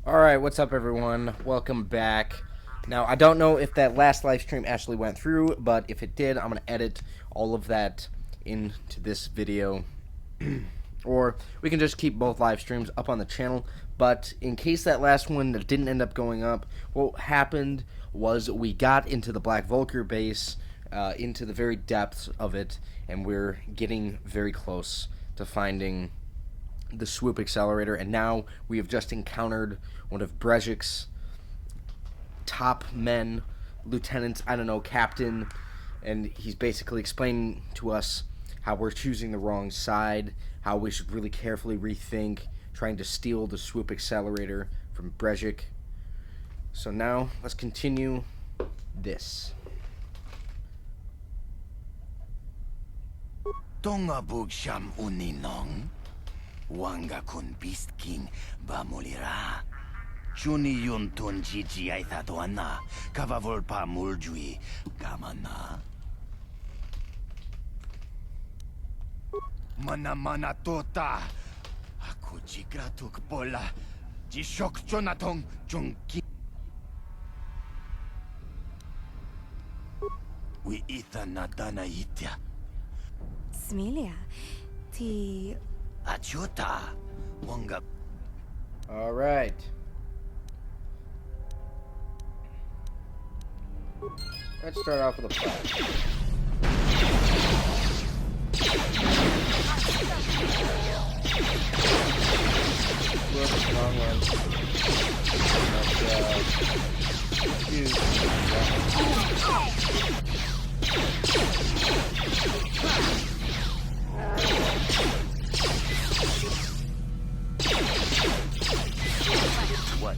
Alright, what's up everyone? Welcome back. Now, I don't know if that last live stream actually went through, but if it did, I'm going to edit all of that into this video. Or we can just keep both live streams up on the channel. But in case that last one didn't end up going up, what happened was we got into the Black Vulkar base, into the very depths of it, and we're getting very close to finding the swoop accelerator, and now we have just encountered one of Brejik's top men, lieutenants, I don't know, captain, and he's basically explaining to us how we're choosing the wrong side, how we should really carefully rethink trying to steal the swoop accelerator from Brejik. So now, let's continue this. Tonga Bugsham Uninong. Wanga kun Beast King Bamulira. Chuni yun tun Gigi ay tatuana. Kavavol muljui Gamana. Mana tota. Aku jigratuk bola. Jishok Jonatong Junki. We ita nadana itya. Smilia, ti... Achuta. Wanga. Alright. Let's start off with a flash. Whoops, wrong one. What?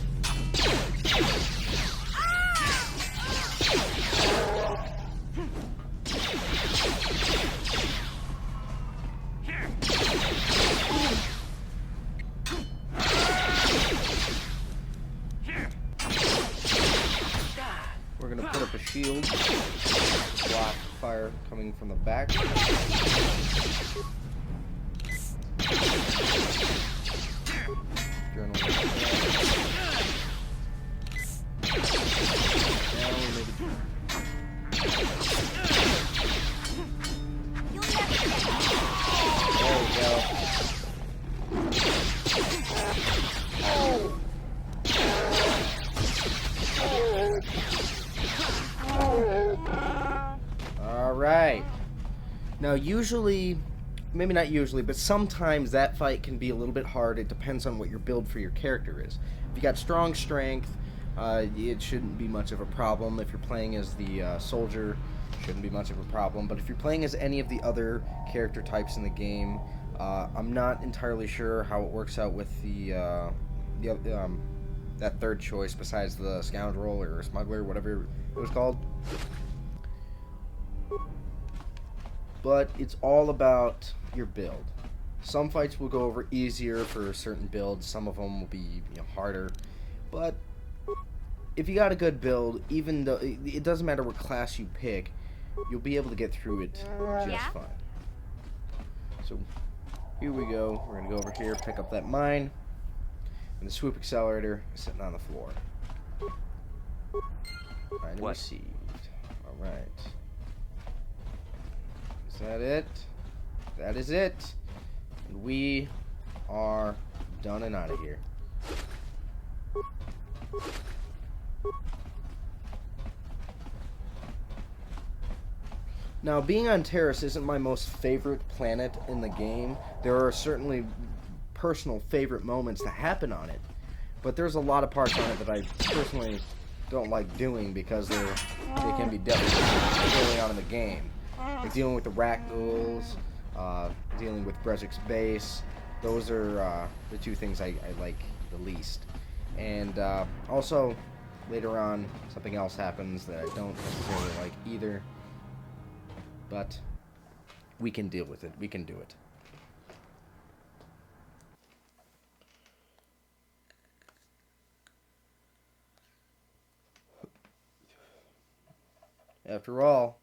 We're gonna put up a shield, block fire coming from the back. Alright. Now usually, maybe not usually, but sometimes that fight can be a little bit hard. It depends on what your build for your character is. If you got strong strength, it shouldn't be much of a problem. If you're playing as the soldier, it shouldn't be much of a problem. But if you're playing as any of the other character types in the game, I'm not entirely sure how it works out with that third choice besides the scoundrel or smuggler, whatever it was called. But it's all about your build. Some fights will go over easier for certain builds. Some of them will be harder. But if you got a good build, even though it doesn't matter what class you pick, you'll be able to get through it just fine. So here we go. We're gonna go over here, pick up that mine, and the swoop accelerator is sitting on the floor. Mine received. All right. Is that it? That is it. And we are done and out of here. Now, being on Terrace isn't my most favorite planet in the game. There are certainly personal favorite moments that happen on it, but there's a lot of parts on it that I personally don't like doing because they can be devastating early on in the game. Like dealing with the ragdolls, dealing with Brejik's base. Those are the two things I like the least. And also, later on, something else happens that I don't necessarily like either. But we can deal with it. We can do it. After all,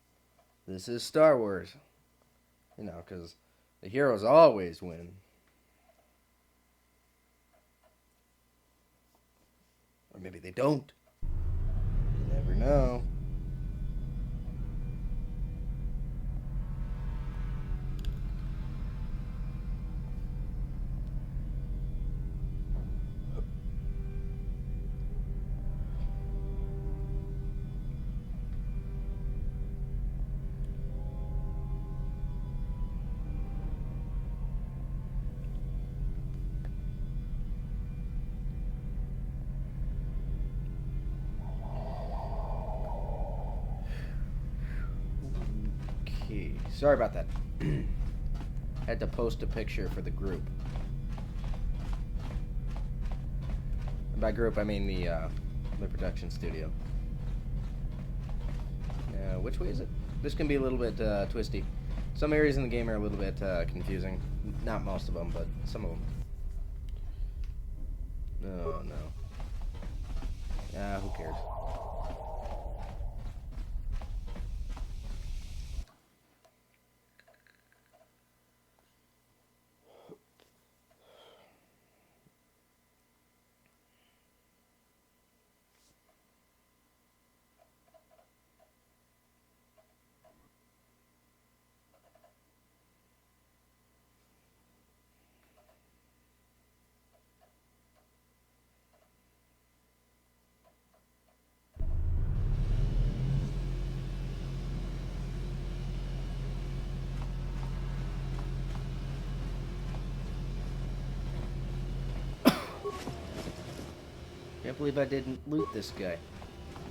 this is Star Wars. You know, because the heroes always win. Or maybe they don't. You never know. Sorry about that. Had to post a picture for the group. And by group, I mean the production studio. Which way is it? This can be a little bit twisty. Some areas in the game are a little bit confusing. Not most of them, but some of them. Oh, no. Who cares? Can't believe I didn't loot this guy.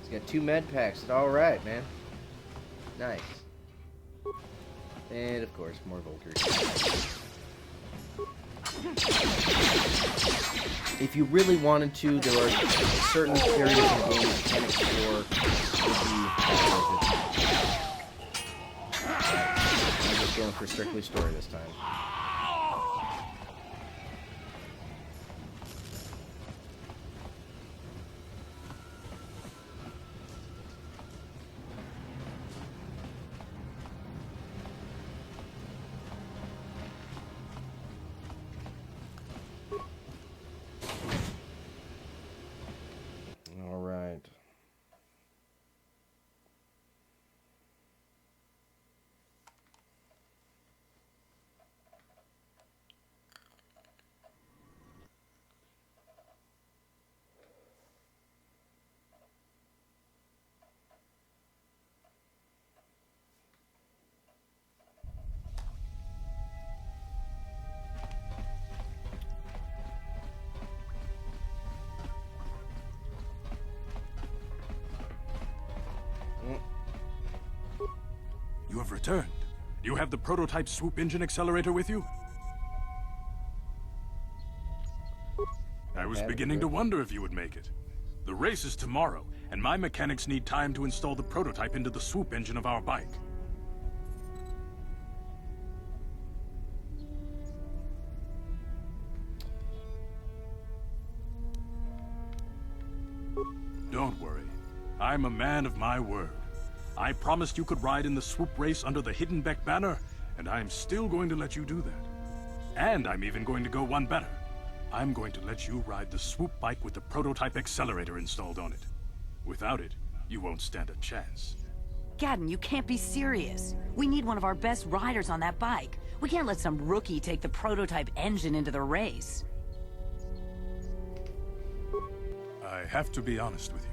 He's got 2 med packs. It's alright, man. Nice. And, of course, more Vulkars. If you really wanted to, there are certain areas in the game you can explore with the I'm just going for strictly story this time. You have returned. Do you have the prototype swoop engine accelerator with you? I was beginning to wonder if you would make it. The race is tomorrow, and my mechanics need time to install the prototype into the swoop engine of our bike. Don't worry. I'm a man of my word. I promised you could ride in the swoop race under the Hidden Beck banner, and I'm still going to let you do that. And I'm even going to go one better. I'm going to let you ride the swoop bike with the prototype accelerator installed on it. Without it, you won't stand a chance. Gadden, you can't be serious. We need one of our best riders on that bike. We can't let some rookie take the prototype engine into the race. I have to be honest with you.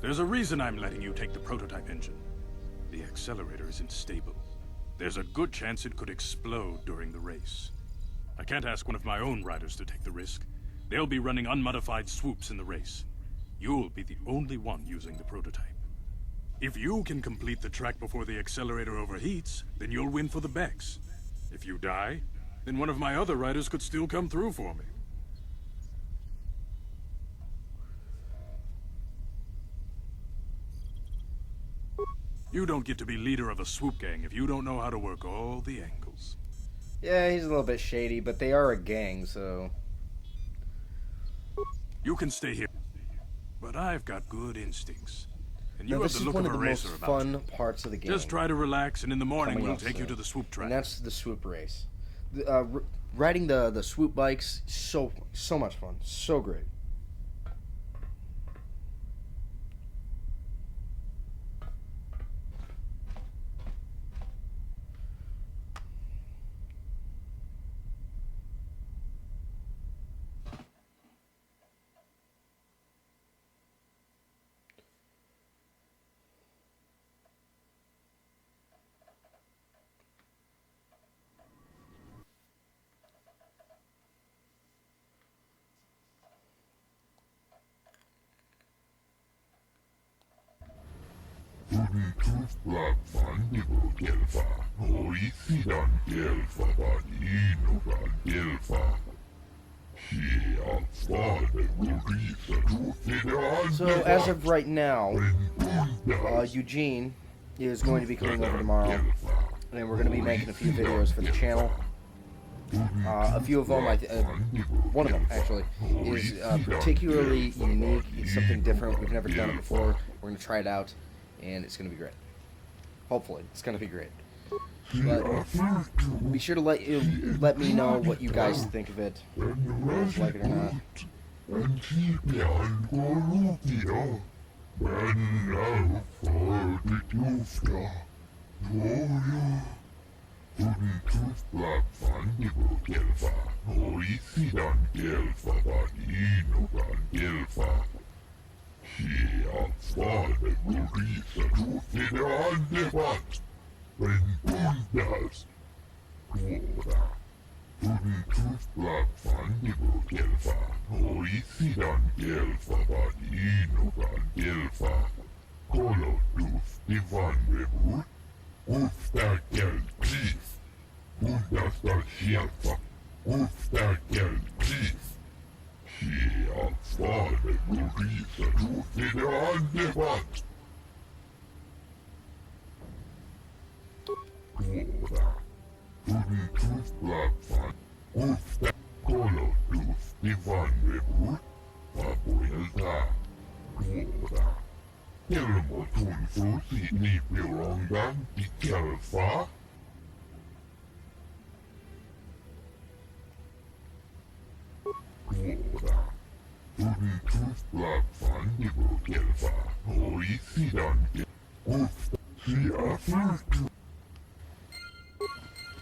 There's a reason I'm letting you take the prototype engine. The accelerator isn't stable. There's a good chance it could explode during the race. I can't ask one of my own riders to take the risk. They'll be running unmodified swoops in the race. You'll be the only one using the prototype. If you can complete the track before the accelerator overheats, then you'll win for the Becks. If you die, then one of my other riders could still come through for me. You don't get to be leader of a swoop gang if you don't know how to work all the angles. Yeah, he's a little bit shady, but they are a gang, so... You can stay here, but I've got good instincts. And you Now, have this the is look one of of a the most racer about you. fun parts of the game. Just try to relax, and in the morning coming we'll up take you soon. to the swoop track. And that's the swoop race. Riding the swoop bikes, so much fun. So great. So as of right now, Eugene is going to be coming over tomorrow, and we're going to be making a few videos for the channel. A few of them, one of them actually, is particularly unique. It's something different. We've never done it before. We're going to try it out, and it's going to be great. Hopefully, it's going to be great. But be sure to let me know what you guys think of it, if you like it or not.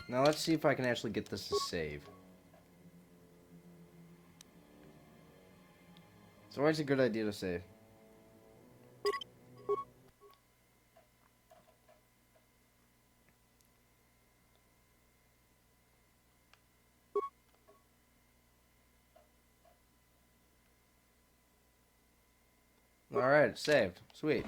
Now let's see if I can actually get this to save. It's always a good idea to save. Alright, it's saved. Sweet.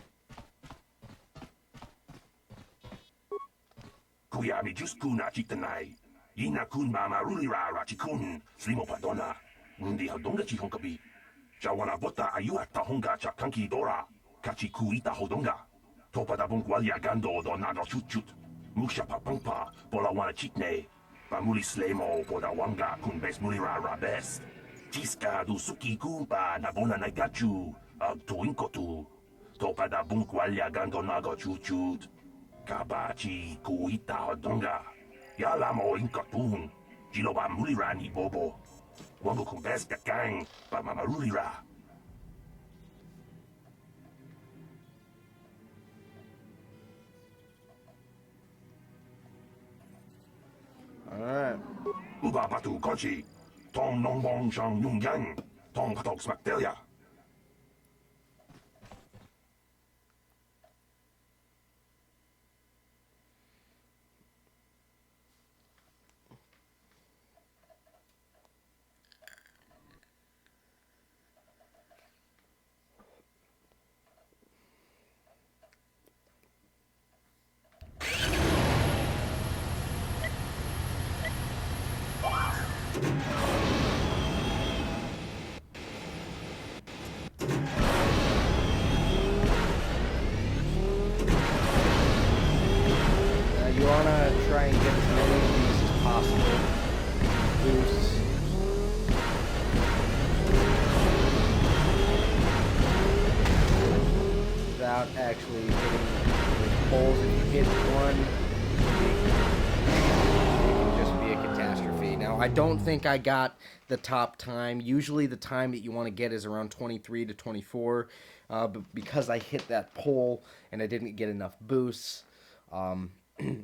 Kuyami just kuna chitanai. Ina kun mama rulira rachikun. Slimo padona. Rundi hodonga chihonkabi. Jawana bota ayuata honga chakanki dora. Kachiku ita hodonga. Topada bunkwalia gando donado chutchut. Musha papampa. Pola wana chitne. Pamuli slemo poda wanga kun bes mulira rabes. Chiska du suki kumpa nabona nagachu. Ag tuinkotu. Topada bunkwalia gando nago chutchut. Kabachi kuita hodonga. Yalamo inkatun. Jiloba mulirani bobo. Wango kumbes kakang. Pa mamarulira. Alright. Uba batu kochi. Tong nong bong shang yung yang. Tong patok smaktelia. You want to try and get as many of these as possible. Boosts. Without actually hitting the poles. If you hit one, it can just be a catastrophe. Now, I don't think I got the top time. Usually the time that you want to get is around 23 to 24. But because I hit that pole and I didn't get enough boosts, I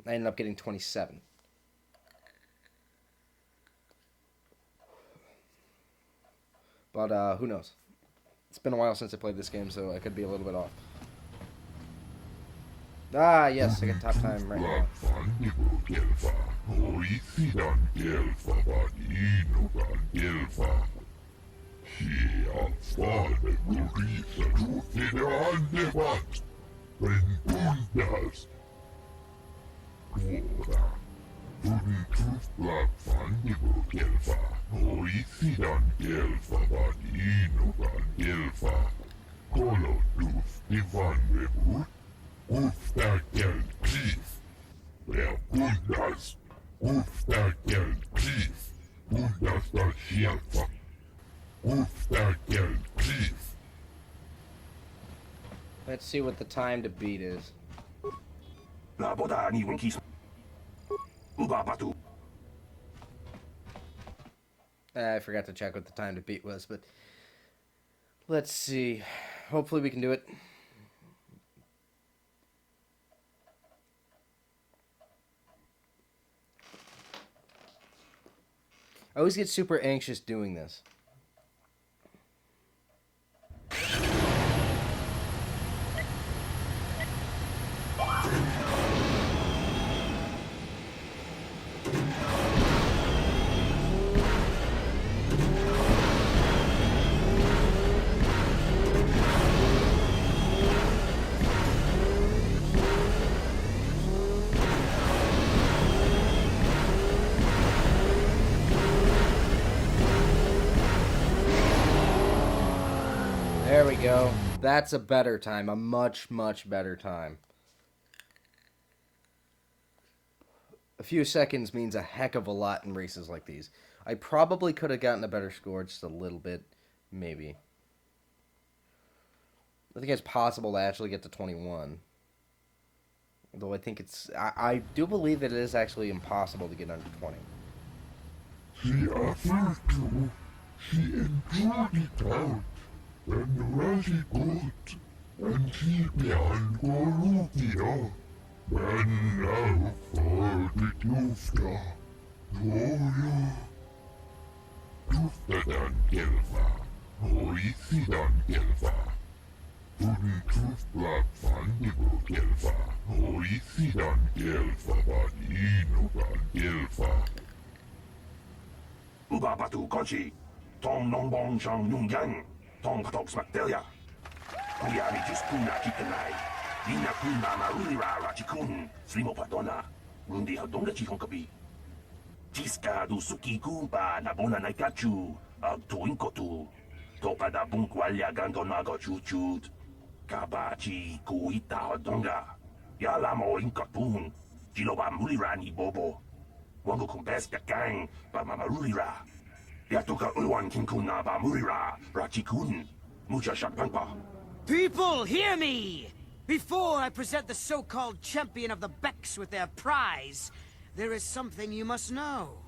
ended up getting 27. But who knows? It's been a while since I played this game, so I could be a little bit off. Ah, yes, I got top time right now. gelfa. Oisidan gelfa vaninogan gelfa. Kolo dus divan rebut. Ufta gel chief. Where kundas. Ufta gel chief. Kundas da gelfa. Ufta gel chief. Let's see what the time to beat is. La boda ni winkis. Uba batu. I forgot to check what the time to beat was, but let's see. Hopefully we can do it. I always get super anxious doing this. There we go. That's a better time. A much, much better time. A few seconds means a heck of a lot in races like these. I probably could have gotten a better score just a little bit. Maybe. I think it's possible to actually get to 21. Though I think it's... I do believe that it is actually impossible to get under 20. She offered to. She endured it out. And really good. And she began Gorufia. And now for the Tufta. Toya. Tufta dan gelva. Oisidan gelva. Tuden Tufblatt Fandigo gelva. Oisidan gelva vaninogan gelva. Ubabatu Kochi. Tom Nombong Shang Nungang. Tom Katok Smakdelia. Kuyari Jispuna Kikanai. Ina Kuna Marulira Rachikun. Slimo Padona. Rundi Hadonga Chihonkabi. Jiska du Suki Kumpa Nabona Naikachu. Tuinkotu. Topa da Bunkwalya Gandonago Chuchut. Kabachi Kuita Hadonga. Yalamo Inkatun. Jiloba Mulirani Bobo. Wango Kumbesta Gang. Bamamarulira. Yatuka Ulwan Kinkuna Bamurira, Rachikun, Mucha Shakpanpa. People, hear me! Before I present the so-called champion of the Becks with their prize, there is something you must know.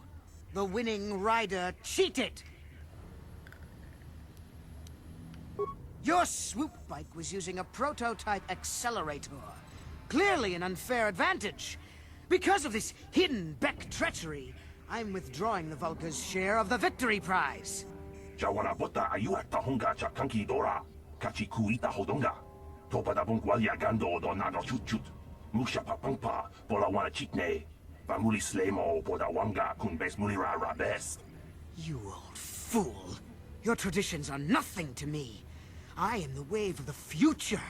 The winning rider cheated! Your swoop bike was using a prototype accelerator. Clearly an unfair advantage. Because of this hidden Beck treachery, I'm withdrawing the Vulkar's share of the victory prize. Jawana bota ayuat tahonga cha kanki dora. Kachi kuita hodonga. Topa da bunkwalya gando do nago chutchut. Musha papangpa, pola wana chitne. Bamuli slemo poda wanga kun bes mulira rabest. You old fool. Your traditions are nothing to me. I am the wave of the future.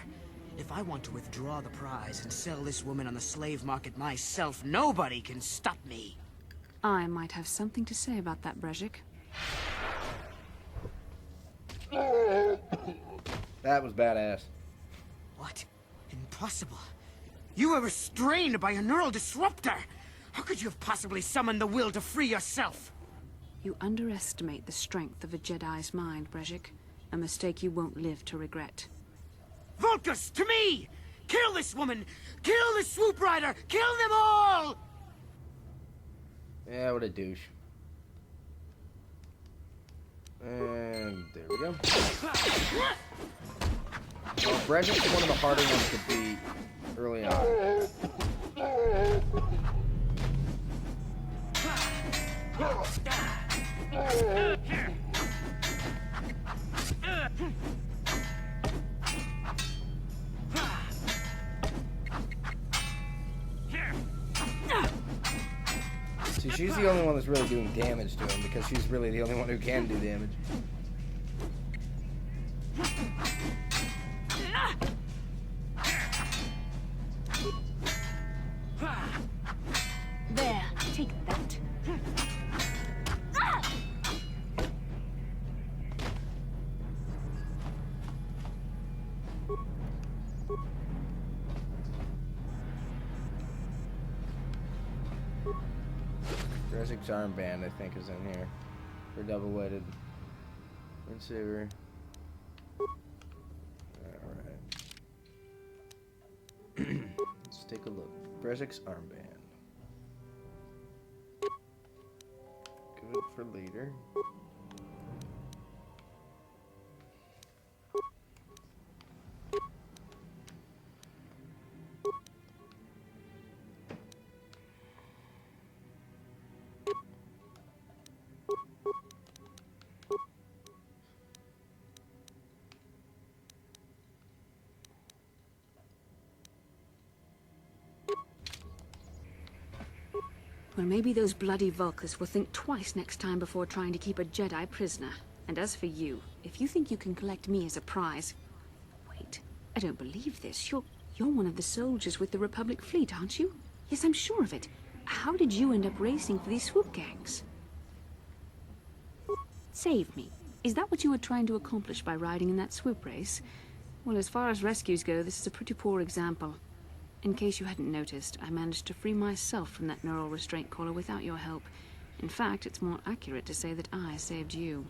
If I want to withdraw the prize and sell this woman on the slave market myself, nobody can stop me. I might have something to say about that, Brezhik. That was badass. What? Impossible. You were restrained by a neural disruptor. How could you have possibly summoned the will to free yourself? You underestimate the strength of a Jedi's mind, Brezhik. A mistake you won't live to regret. Vulkas, to me! Kill this woman! Kill the swoop rider! Kill them all! Yeah, what a douche. And there we go. Well, Brezhik's one of the harder ones to beat early on. See, she's the only one that's really doing damage to him because she's really the only one who can do damage. There, take that. Brezik's armband, I think, is in here. For double-weighted. Windsaver. Alright. Let's take a look. Brezik's armband. Good for later. Well, maybe those bloody Vulkars will think twice next time before trying to keep a Jedi prisoner. And as for you, if you think you can collect me as a prize... Wait, I don't believe this. You're one of the soldiers with the Republic fleet, aren't you? Yes, I'm sure of it. How did you end up racing for these swoop gangs? Save me. Is that what you were trying to accomplish by riding in that swoop race? Well, as far as rescues go, this is a pretty poor example. In case you hadn't noticed, I managed to free myself from that neural restraint collar without your help. In fact, it's more accurate to say that I saved you.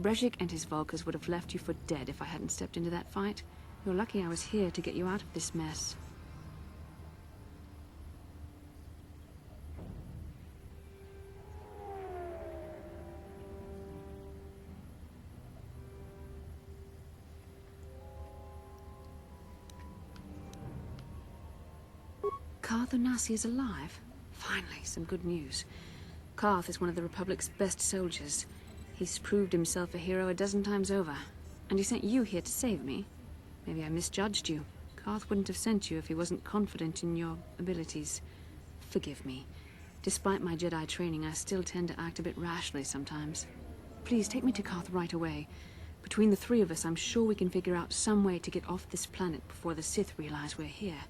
Brezhik and his Vulkars would have left you for dead if I hadn't stepped into that fight. You're lucky I was here to get you out of this mess. Karth Onasi is alive? Finally, some good news. Karth is one of the Republic's best soldiers. He's proved himself a hero a dozen times over. And he sent you here to save me. Maybe I misjudged you. Karth wouldn't have sent you if he wasn't confident in your abilities. Forgive me. Despite my Jedi training, I still tend to act a bit rashly sometimes. Please take me to Karth right away. Between the three of us, I'm sure we can figure out some way to get off this planet before the Sith realize we're here.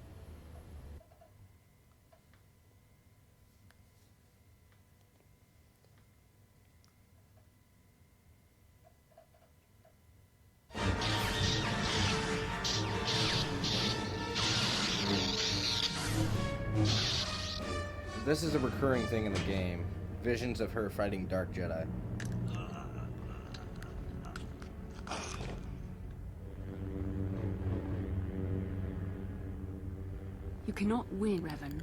This is a recurring thing in the game. Visions of her fighting Dark Jedi. You cannot win, Revan.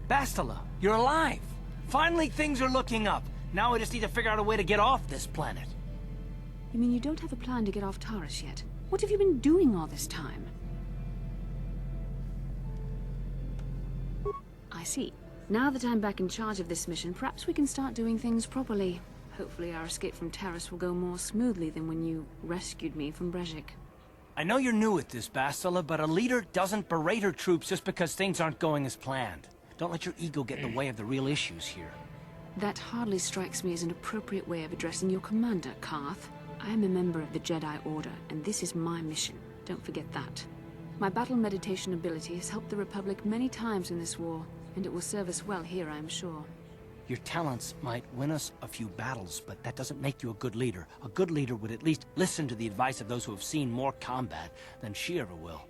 Bastila, you're alive! Finally, things are looking up. Now we just need to figure out a way to get off this planet. You mean you don't have a plan to get off Taurus yet? What have you been doing all this time? I see. Now that I'm back in charge of this mission, perhaps we can start doing things properly. Hopefully our escape from Taurus will go more smoothly than when you rescued me from Brezhik. I know you're new at this, Bastila, but a leader doesn't berate her troops just because things aren't going as planned. Don't let your ego get in the way of the real issues here. That hardly strikes me as an appropriate way of addressing your commander, Karth. I am a member of the Jedi Order, and this is my mission. Don't forget that. My battle meditation ability has helped the Republic many times in this war, and it will serve us well here, I am sure. Your talents might win us a few battles, but that doesn't make you a good leader. A good leader would at least listen to the advice of those who have seen more combat than she ever will.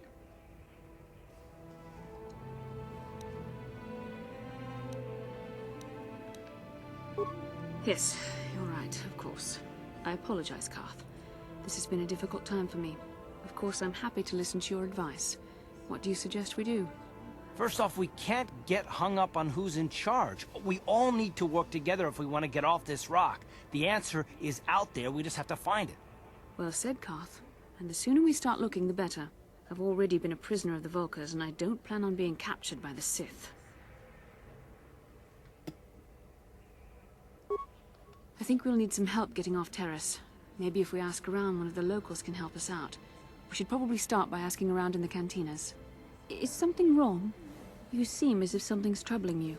Yes, you're right, of course. I apologize, Karth. This has been a difficult time for me. Of course, I'm happy to listen to your advice. What do you suggest we do? First off, we can't get hung up on who's in charge. We all need to work together if we want to get off this rock. The answer is out there, we just have to find it. Well said, Karth. And the sooner we start looking, the better. I've already been a prisoner of the Vulkars, and I don't plan on being captured by the Sith. I think we'll need some help getting off Taurus. Maybe if we ask around, one of the locals can help us out. We should probably start by asking around in the cantinas. Is something wrong? You seem as if something's troubling you.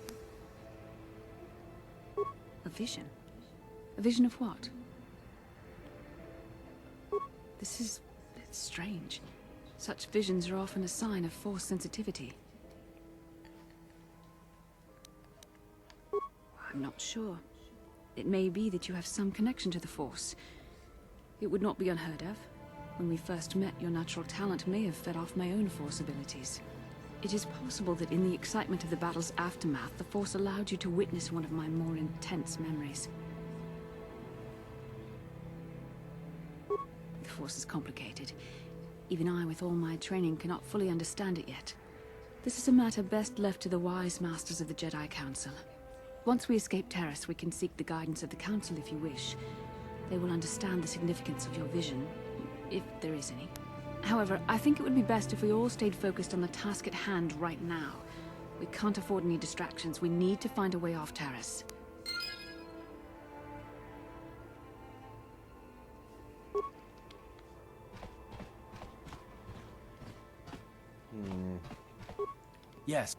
A vision? A vision of what? it's strange. Such visions are often a sign of Force sensitivity. I'm not sure. It may be that you have some connection to the Force. It would not be unheard of. When we first met, your natural talent may have fed off my own Force abilities. It is possible that in the excitement of the battle's aftermath, the Force allowed you to witness one of my more intense memories. The Force is complicated. Even I, with all my training, cannot fully understand it yet. This is a matter best left to the wise masters of the Jedi Council. Once we escape Terrace, we can seek the guidance of the Council if you wish. They will understand the significance of your vision, if there is any. However, I think it would be best if we all stayed focused on the task at hand right now. We can't afford any distractions. We need to find a way off Terrace. Yes.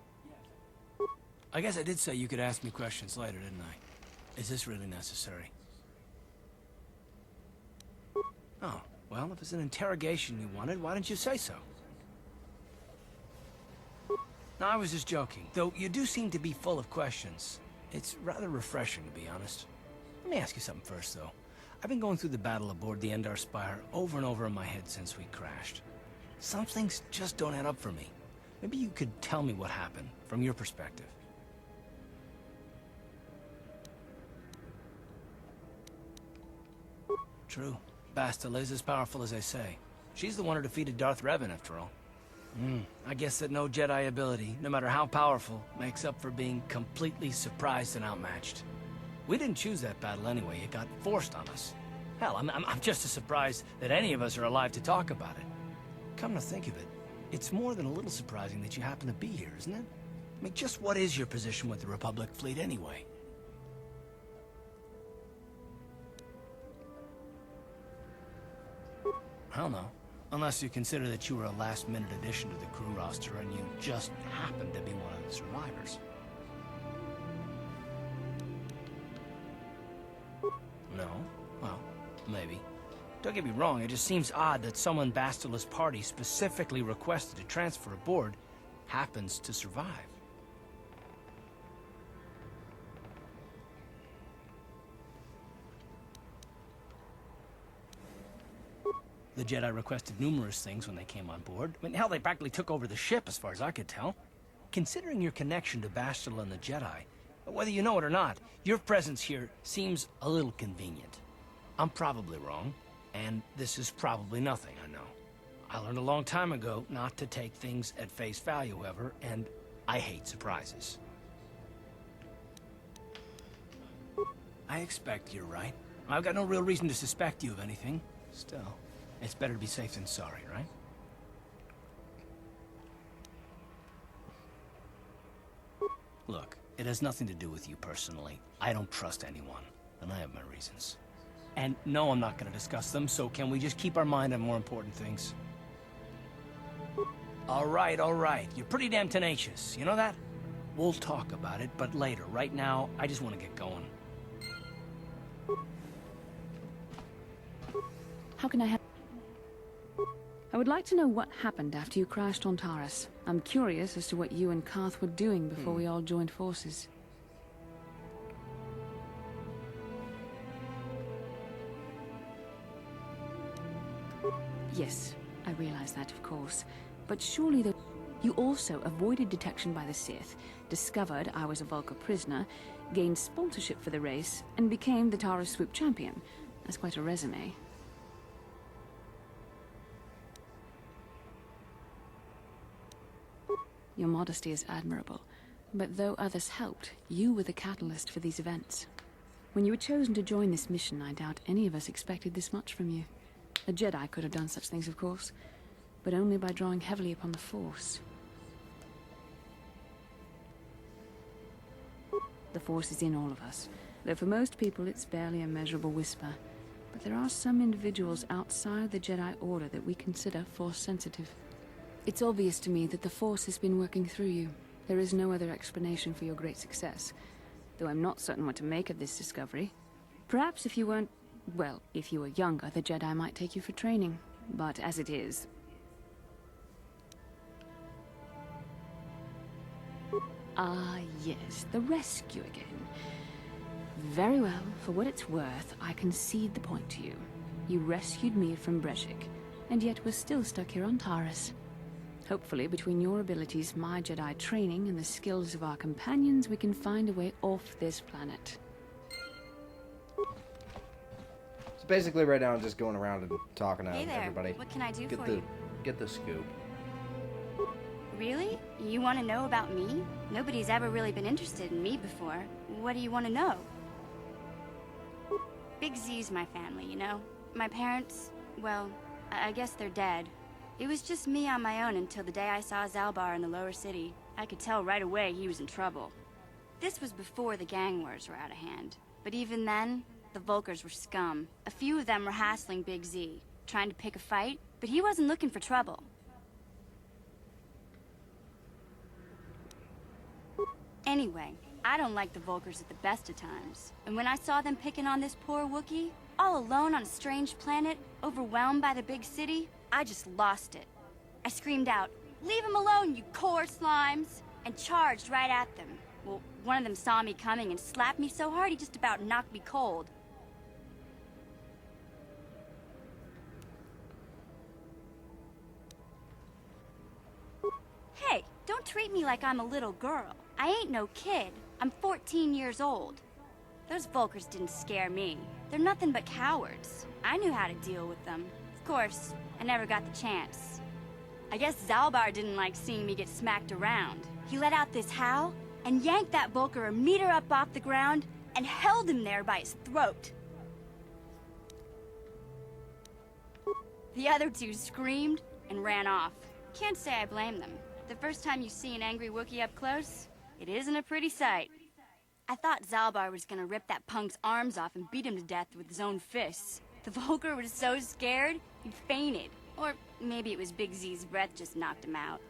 I guess I did say you could ask me questions later, didn't I? Is this really necessary? Oh, well, if it's an interrogation you wanted, why didn't you say so? No, I was just joking. Though you do seem to be full of questions. It's rather refreshing, to be honest. Let me ask you something first, though. I've been going through the battle aboard the Endar Spire over and over in my head since we crashed. Some things just don't add up for me. Maybe you could tell me what happened, from your perspective. True. Bastila is as powerful as I say. She's the one who defeated Darth Revan, after all. I guess that no Jedi ability, no matter how powerful, makes up for being completely surprised and outmatched. We didn't choose that battle anyway. It got forced on us. Hell, I'm just as surprised that any of us are alive to talk about it. Come to think of it, it's more than a little surprising that you happen to be here, isn't it? I mean, just what is your position with the Republic fleet anyway? I don't know. Unless you consider that you were a last-minute addition to the crew roster and you just happened to be one of the survivors. No? Well, maybe. Don't get me wrong, it just seems odd that someone Bastila's party specifically requested to transfer aboard happens to survive. The Jedi requested numerous things when they came on board. I mean, hell, they practically took over the ship, as far as I could tell. Considering your connection to Bastila and the Jedi, whether you know it or not, your presence here seems a little convenient. I'm probably wrong, and this is probably nothing, I know. I learned a long time ago not to take things at face value, however, and I hate surprises. I expect you're right. I've got no real reason to suspect you of anything. Still, it's better to be safe than sorry, right? Look, it has nothing to do with you personally. I don't trust anyone, and I have my reasons. And no, I'm not going to discuss them, so can we just keep our mind on more important things? All right. You're pretty damn tenacious, you know that? We'll talk about it, but later. Right now, I just want to get going. How can I help? I would like to know what happened after you crashed on Taris. I'm curious as to what you and Koth were doing before we all joined forces. Yes, I realize that, of course. But surely you also avoided detection by the Sith, discovered I was a Vulkar prisoner, gained sponsorship for the race, and became the Taris swoop champion. That's quite a resume. Your modesty is admirable, but though others helped, you were the catalyst for these events. When you were chosen to join this mission, I doubt any of us expected this much from you. A Jedi could have done such things, of course, but only by drawing heavily upon the Force. The Force is in all of us, though for most people it's barely a measurable whisper. But there are some individuals outside the Jedi Order that we consider Force-sensitive. It's obvious to me that the Force has been working through you. There is no other explanation for your great success, though I'm not certain what to make of this discovery. Perhaps if you weren't... well, if you were younger, the Jedi might take you for training. but as it is... Ah, yes, the rescue again. Very well, for what it's worth, I concede the point to you. You rescued me from Breshik, and yet we're still stuck here on Taurus. Hopefully, between your abilities, my Jedi training, and the skills of our companions, we can find a way off this planet. So basically right now I'm just going around and talking to Hey there. everybody. What can I do for you? Get the scoop. Really? You want to know about me? Nobody's ever really been interested in me before. What do you want to know? Big Z's my family, you know? My parents, well, I guess they're dead. It was just me on my own until the day I saw Zaalbar in the lower city. I could tell right away he was in trouble. This was before the gang wars were out of hand. But even then, the Vulkars were scum. A few of them were hassling Big Z, trying to pick a fight, but he wasn't looking for trouble. Anyway, I don't like the Vulkars at the best of times. And when I saw them picking on this poor Wookiee, all alone on a strange planet, overwhelmed by the big city, I just lost it. I screamed out, "Leave him alone, you core slimes!" and charged right at them. Well, one of them saw me coming and slapped me so hard he just about knocked me cold. Hey, don't treat me like I'm a little girl. I ain't no kid. I'm 14 years old. Those Vulkars didn't scare me. They're nothing but cowards. I knew how to deal with them. Of course, I never got the chance. I guess Zaalbar didn't like seeing me get smacked around. He let out this howl and yanked that Vulkar a meter up off the ground and held him there by his throat. The other two screamed and ran off. Can't say I blame them. The first time you see an angry Wookiee up close, it isn't a pretty sight. I thought Zaalbar was gonna rip that punk's arms off and beat him to death with his own fists. The Vulkar was so scared, he fainted. Or maybe it was Big Z's breath just knocked him out.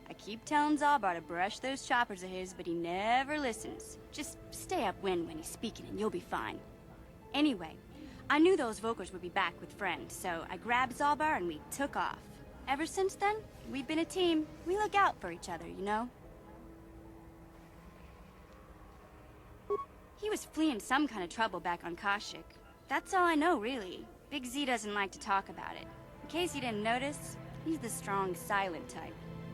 I keep telling Zaalbar to brush those choppers of his, but he never listens. Just stay upwind when he's speaking and you'll be fine. Anyway, I knew those Vulkars would be back with friends, so I grabbed Zaalbar and we took off. Ever since then, we've been a team. We look out for each other, you know? He was fleeing some kind of trouble back on Kashyyyk. That's all I know, really. Big Z doesn't like to talk about it. In case you didn't notice, he's the strong, silent type.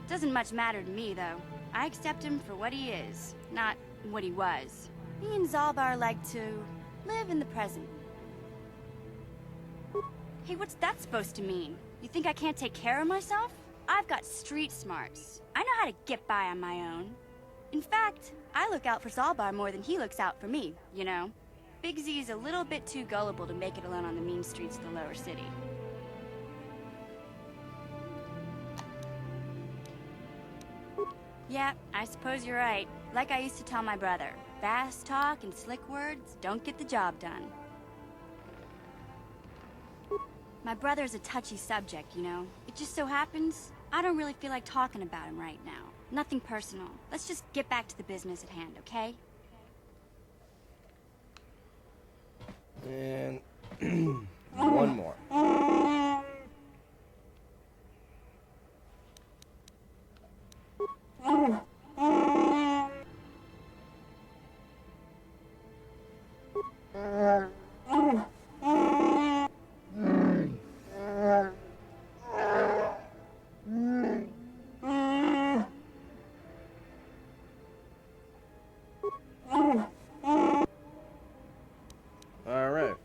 Doesn't much matter to me, though. I accept him for what he is, not what he was. Me and Zaalbar like to live in the present. Hey, what's that supposed to mean? You think I can't take care of myself? I've got street smarts. I know how to get by on my own. In fact, I look out for Zaalbar more than he looks out for me, you know? Big Z's a little bit too gullible to make it alone on the mean streets of the lower city. Yeah, I suppose you're right. Like I used to tell my brother, fast talk and slick words don't get the job done. My brother's a touchy subject, you know? It just so happens, I don't really feel like talking about him right now. Nothing personal. Let's just get back to the business at hand, okay? And one more. All right.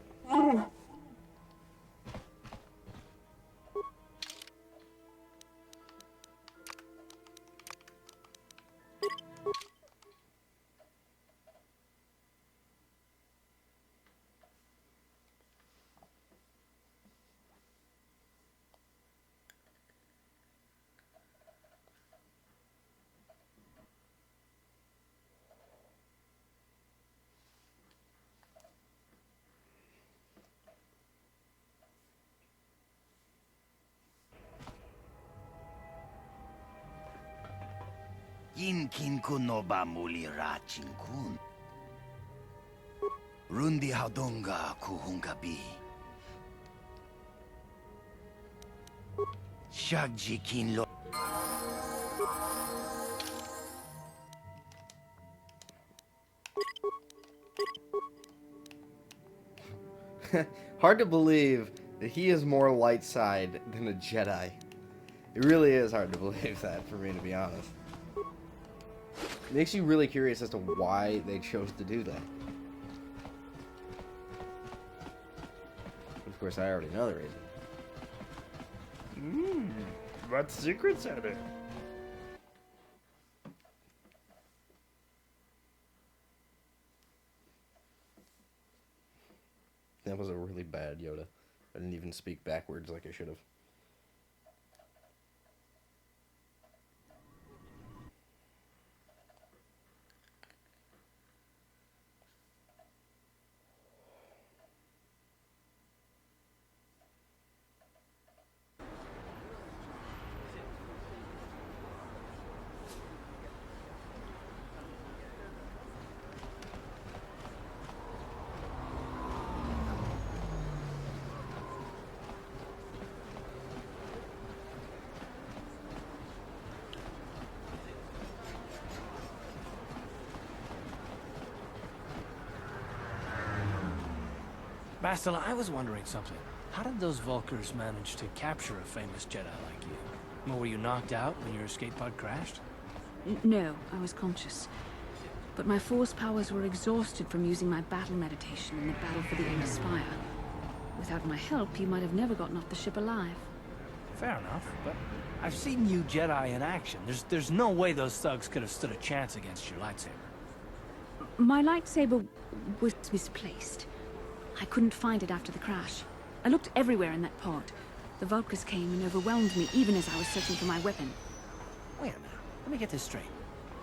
Inkin kunoba muli rachinkun. Rundi haudonga kuhungabi. Shagjikin lo. Hard to believe that he is more light side than a Jedi. It really is hard to believe that, for me, to be honest. It makes you really curious as to why they chose to do that. Of course, I already know the reason. What secrets are there? That was a really bad Yoda. I didn't even speak backwards like I should have. Bastila, I was wondering something. How did those Vulkars manage to capture a famous Jedi like you? Were you knocked out when your escape pod crashed? No, I was conscious. But my force powers were exhausted from using my battle meditation in the battle for the Inner Spire. Without my help, you might have never gotten off the ship alive. Fair enough, but I've seen you Jedi in action. There's no way those thugs could have stood a chance against your lightsaber. My lightsaber was misplaced. I couldn't find it after the crash. I looked everywhere in that pod. The Vulkars came and overwhelmed me even as I was searching for my weapon. Wait a minute. Let me get this straight.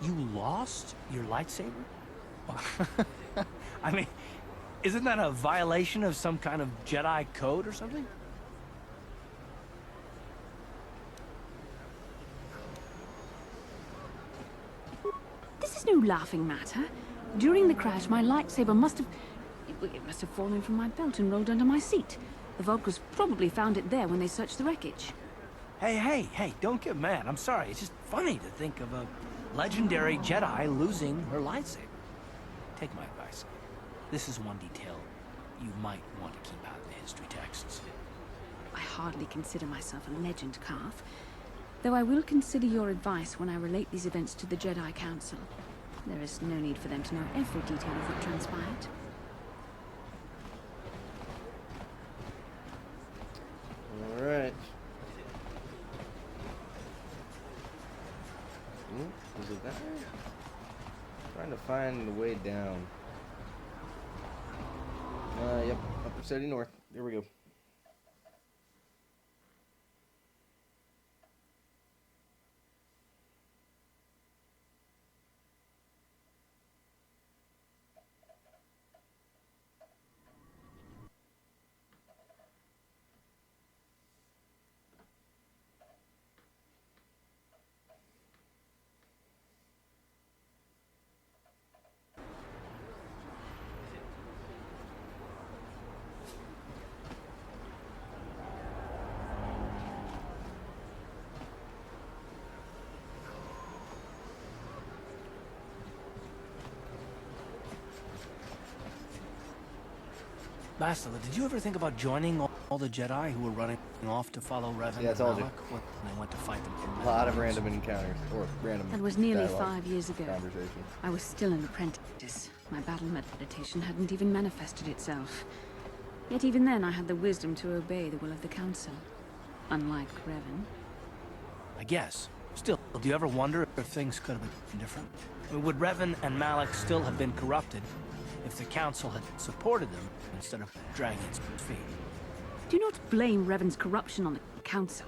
You lost your lightsaber? I mean, isn't that a violation of some kind of Jedi code or something? This is no laughing matter. During the crash, my lightsaber must have... It must have fallen from my belt and rolled under my seat. The Vulkars probably found it there when they searched the wreckage. Hey, don't get mad. I'm sorry. It's just funny to think of a legendary Jedi losing her lightsaber. Take my advice. This is one detail you might want to keep out of the history texts. I hardly consider myself a legend, Carth. Though I will consider your advice when I relate these events to the Jedi Council. There is no need for them to know every detail of what transpired. Alright. Is it that way? Trying to find the way down. Yep. Upper City North. There we go. Bastila, did you ever think about joining all the Jedi who were running off to follow Revan Yeah, I and told you. Malak when they went to fight them? A lot of random encounters, or random That was nearly dialogue, 5 years ago. Conversation. I was still an apprentice. My battle meditation hadn't even manifested itself. Yet even then I had the wisdom to obey the will of the Council. Unlike Revan. I guess. Still, do you ever wonder if things could have been different? I mean, would Revan and Malak still have been corrupted if the Council had supported them instead of dragging its feet? Do not blame Revan's corruption on the Council.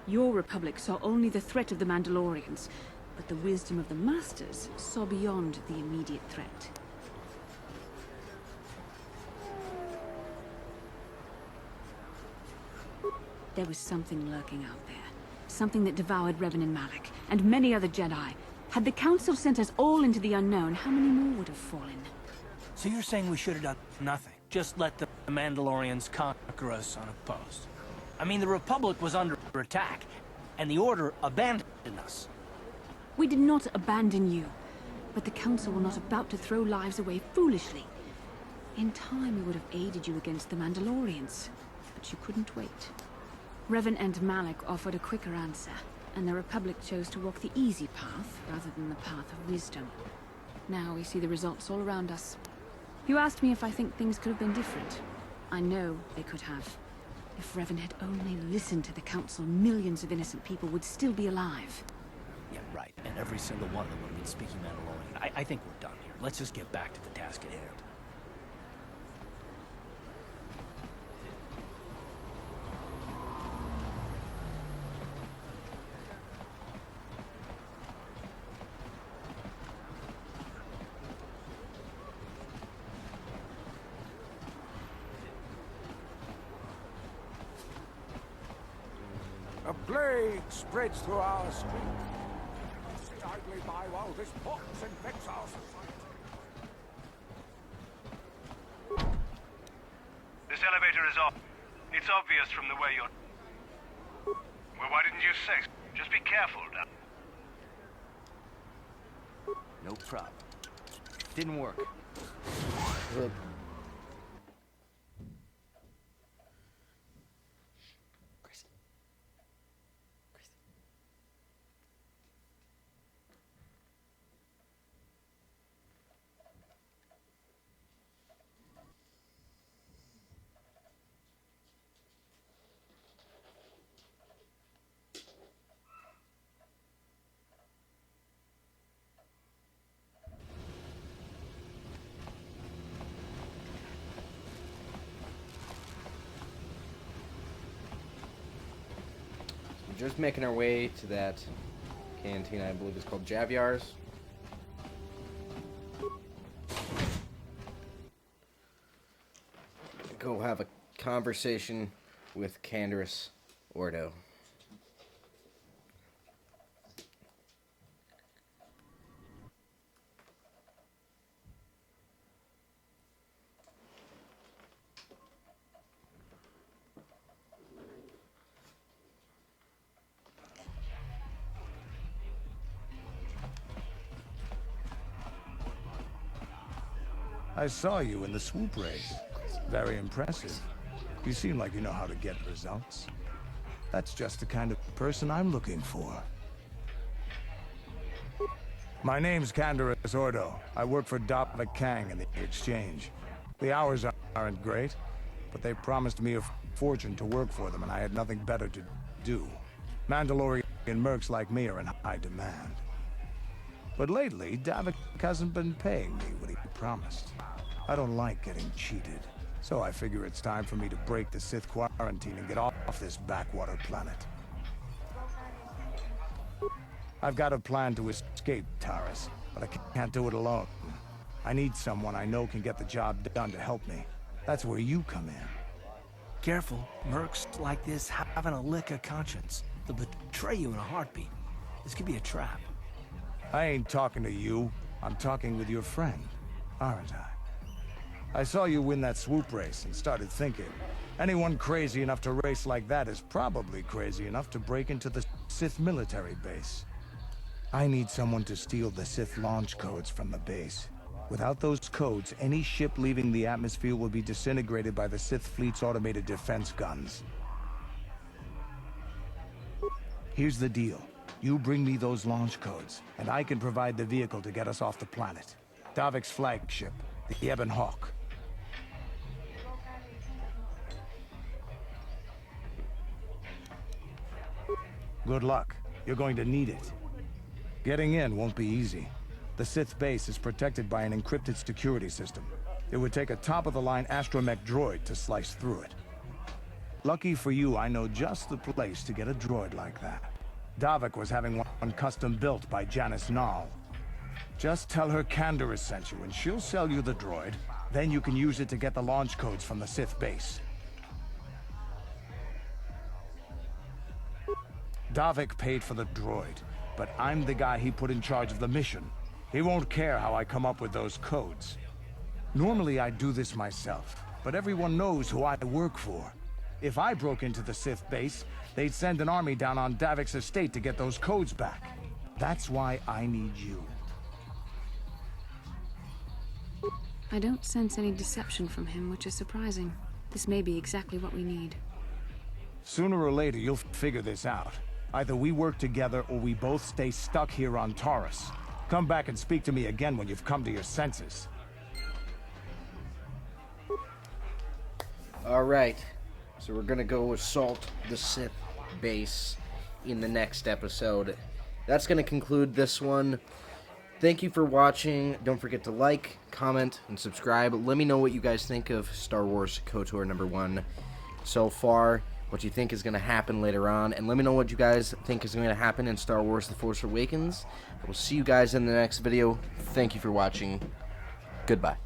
Your Republic saw only the threat of the Mandalorians, but the wisdom of the Masters saw beyond the immediate threat. There was something lurking out there. Something that devoured Revan and Malak, and many other Jedi. Had the Council sent us all into the unknown, how many more would have fallen? So you're saying we should have done nothing? Just let the Mandalorians conquer us unopposed? I mean, the Republic was under attack, and the Order abandoned us. We did not abandon you, but the Council were not about to throw lives away foolishly. In time, we would have aided you against the Mandalorians, but you couldn't wait. Revan and Malak offered a quicker answer, and the Republic chose to walk the easy path rather than the path of wisdom. Now we see the results all around us. You asked me if I think things could have been different. I know they could have. If Revan had only listened to the Council, millions of innocent people would still be alive. Yeah, right. And every single one of them would have been speaking Mandalorian. I think we're done here. Let's just get back to the task at hand. A plague spreads through our street. Sit idly by while this pox infects our society. This elevator is off. It's obvious from the way you're... Well, why didn't you say? Just be careful, Dan. No problem. Didn't work. Look. Just making our way to that cantina, I believe it's called Javiar's. Go have a conversation with Canderous Ordo. I saw you in the swoop race. Very impressive. You seem like you know how to get results. That's just the kind of person I'm looking for. My name's Canderous Ordo. I work for Davik Kang in the exchange. The hours aren't great, but they promised me a fortune to work for them, and I had nothing better to do. Mandalorian mercs like me are in high demand. But lately, Davik hasn't been paying me what he promised. I don't like getting cheated, so I figure it's time for me to break the Sith quarantine and get off this backwater planet. I've got a plan to escape Taris, but I can't do it alone. I need someone I know can get the job done to help me. That's where you come in. Careful, mercs like this having a lick of conscience. They'll betray you in a heartbeat. This could be a trap. I ain't talking to you. I'm talking with your friend, aren't I? I saw you win that swoop race and started thinking, anyone crazy enough to race like that is probably crazy enough to break into the Sith military base. I need someone to steal the Sith launch codes from the base. Without those codes, any ship leaving the atmosphere will be disintegrated by the Sith fleet's automated defense guns. Here's the deal. You bring me those launch codes, and I can provide the vehicle to get us off the planet. Davik's flagship, the Ebon Hawk. Good luck. You're going to need it. Getting in won't be easy. The Sith base is protected by an encrypted security system. It would take a top-of-the-line astromech droid to slice through it. Lucky for you, I know just the place to get a droid like that. Davik was having one custom built by Janice Nall. Just tell her Canderous sent you, and she'll sell you the droid. Then you can use it to get the launch codes from the Sith base. Davik paid for the droid, but I'm the guy he put in charge of the mission. He won't care how I come up with those codes. Normally I'd do this myself, but everyone knows who I work for. If I broke into the Sith base, they'd send an army down on Davik's estate to get those codes back. That's why I need you. I don't sense any deception from him, which is surprising. This may be exactly what we need. Sooner or later, you'll figure this out. Either we work together or we both stay stuck here on Taurus. Come back and speak to me again when you've come to your senses. Alright, so we're gonna go assault the Sith base in the next episode. That's gonna conclude this one. Thank you for watching. Don't forget to like, comment, and subscribe. Let me know what you guys think of Star Wars KotOR #1 so far, what you think is going to happen later on, and let me know what you guys think is going to happen in Star Wars The Force Awakens. I will see you guys in the next video. Thank you for watching. Goodbye.